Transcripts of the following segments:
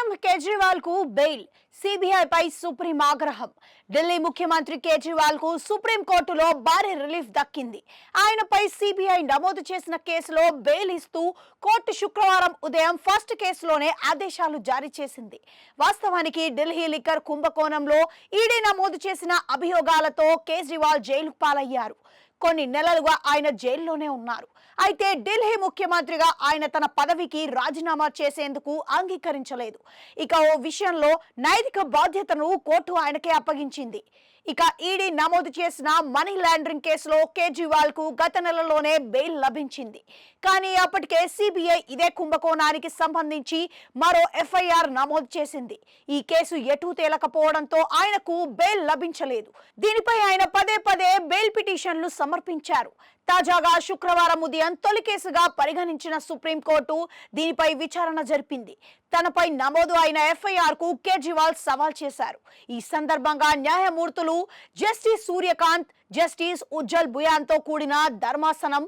CM Kejriwal కు bail, CBI పై supreme ఆగ్రహం. ఢిల్లీ ముఖ్యమంత్రి కేజ్రీవాల్ కు సుప్రీం కోర్టులో భారీ రిలీఫ్ దక్కింది. ఆయనపై సిబిఐ నమోదు చేసిన కేసులో బెయిల్ ఇస్తూ కోర్టు శుక్రవారం ఉదయం ఫస్ట్ కేసులోనే ఆదేశాలు జారీ చేసింది. వాస్తవానికి ఢిల్లీ లిక్కర్ కుంభకోణంలో ఈడీ నమోదు చేసిన అభియోగాలతో కేజ్రీవాల్ జైలుకు పాలయ్యారు. కొన్ని నెలలుగా ఆయన జైల్లోనే ఉన్నారు. అయితే ఢిల్లీ ముఖ్యమంత్రిగా ఆయన తన పదవికి రాజీనామా చేసేందుకు అంగీకరించలేదు. ఇక ఓ విషయంలో నైతిక బాధ్యతను కోర్టు ఆయనకే అప్పగించింది. ఇక ఈడీ నమోదు చేసిన మనీ లాండరింగ్ కేసులో కేజ్రీవాల్ కు గత నెలలోనే బెయిల్ లభించింది. కానీ అప్పటికే సిబిఐ ఇదే కుంభకోణానికి సంబంధించి మరో ఎఫ్ఐఆర్ నమోదు చేసింది. ఈ కేసు ఎటూ తేలకపోవడంతో ఆయనకు బెయిల్ లభించలేదు. దీనిపై ఆయన పదే పదే బెయిల్ పిటిషన్లు సమర్పించారు. తాజాగా శుక్రవారం ఉదయం తొలి కేసుగా పరిగణించిన సుప్రీంకోర్టు దీనిపై విచారణ జరిపింది. తనపై నమోదు అయిన ఎఫ్ఐఆర్ కు కేజ్రీవాల్ సవాల్ చేశారు. ఈ సందర్భంగా న్యాయమూర్తులు జస్టిస్ సూర్యకాంత్, జస్టిస్ ఉజ్జల్ బుయాన్ తో కూడిన ధర్మాసనం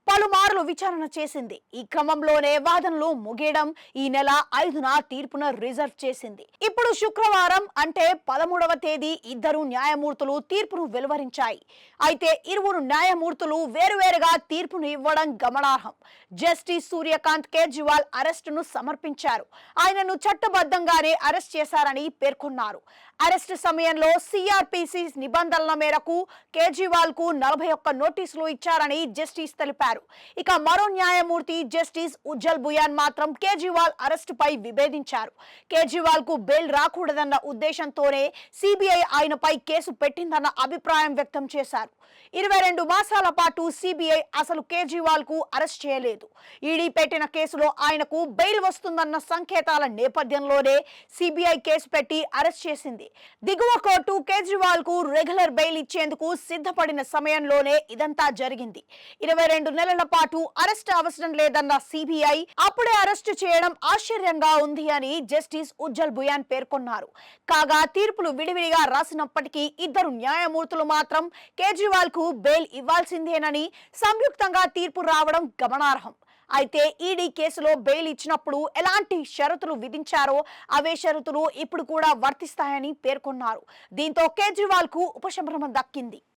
పలుమార్లు విచారణ చేసింది. ఈ క్రమంలోనే వాదనలు ముగియడం ఈ నెల 5న తీర్పును రిజర్వ్ చేసింది. ఇప్పుడు శుక్రవారం అంటే 13వ తేదీ ఇద్దరు న్యాయమూర్తులు తీర్పును వెలువరించాయి. అయితే ఇరువురు న్యాయమూర్తులు వేరువేరుగా తీర్పును ఇవ్వడం గమనార్హం. జస్టిస్ సూర్యకాంత్ కేజ్రీవాల్ అరెస్టును సమర్పించారు. ఆయనను చట్టబద్ధంగానే అరెస్ట్ చేశారని పేర్కొన్నారు. అరెస్టు సమయంలో సిఆర్పిసి నిబంధనల మేరకు కేజ్రీవాల్ కు 41 నోటీసులు ఇచ్చారని జస్టిస్ తెలిపారు. ఇక మరో న్యాయమూర్తి జస్టిస్ ఉజ్జల్ బుయాన్ మాత్రం కేజ్రీవాల్ అరెస్టుపై విభేదించారు. కేజ్రీవాల్ కు బెయిల్ రాకూడదన్న ఉద్దేశంతోనే సిబిఐ ఆయనపై కేసు పెట్టిందన్న అభిప్రాయం వ్యక్తం చేశారు. 22 మాసాల పాటు సిబిఐ అసలు కేజ్రీవాల్ కు అరెస్ట్ చేయలేదు. ఈడీ పెట్టిన కేసులో ఆయనకు బెయిల్ వస్తుందన్న సంకేతాల నేపథ్యంలోనే సిబిఐ కేసు పెట్టి అరెస్ట్ చేసింది. దిగువ కోర్టు కేజ్రీవాల్ కు రెగ్యులర్ బెయిల్ ఇచ్చేందుకు సిద్ధపడిన సమయంలోనే ఇదంతా జరిగింది. 22 నెలల పాటు అరెస్ట్ అవసరం లేదన్న సిబిఐ అప్పుడే అరెస్టు చేయడం ఆశ్చర్యంగా ఉంది అని జస్టిస్ ఉజ్జల్ బుయాన్ పేర్కొన్నారు. కాగా తీర్పులు విడివిడిగా రాసినప్పటికీ ఇద్దరు న్యాయమూర్తులు మాత్రం కేజ్రీవాల్ కు బెయిల్ ఇవ్వాల్సిందేనని సంయుక్తంగా తీర్పు రావడం గమనార్హం. అయితే ఈడీ కేసులో బెయిల్ ఇచ్చినప్పుడు ఎలాంటి షరతులు విధించారో అవే షరతులు ఇప్పుడు కూడా వర్తిస్తాయని పేర్కొన్నారు. దీంతో కేజ్రీవాల్ కు ఉపశమనం దక్కింది.